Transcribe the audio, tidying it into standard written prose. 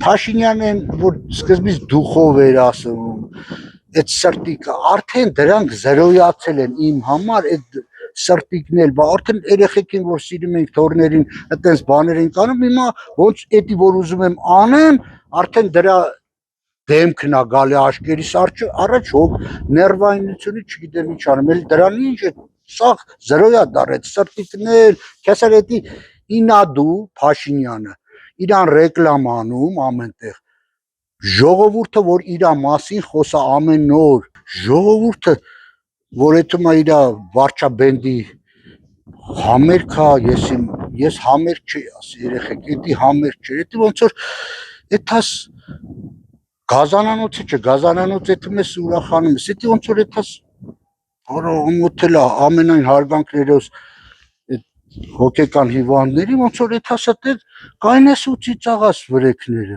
Փաշինյանն որ սկզբից դուխով էր ասում, այդ սրտիկը արդեն դրանք զրոյացել են իմ համար, այդ սրտիկն էլ, բա արդեն երեխեքին որ սիրում ենք թորներին, այտենց բաներ են անում, հիմա ոնց էդի որ ուզում եմ անեմ, արդեն դրա դեմքն է գալի աչքերիս առաջ հոգ ներվայնությունից չգիտեմ ինչ անեմ, էլ դրան ինչ է, սա զրոյա դարեց, սրտիկն էլ, քեսար էդի ինադու Փաշինյանը իրան ռեկլամ անում ամենտեղ, ժողովուրդը որ իրա մասին խոսա ամեն օր, ժողովուրդը որ էտում է իրա վարչաբենդի համերգ է, ես համերգ չի ասի երեխեք, էդի համերգ չէ, էդի ոնց որ էթաս գազանանոցը չէ, գազանանոց էթում ես ուրախանում ես, էդի ոնց որ էթաս մոթել է ամենայն հարգանքներով հոգեկան հիվանդների, ոնց որ էթաս կայնես ու ծիծաղաս վրեքները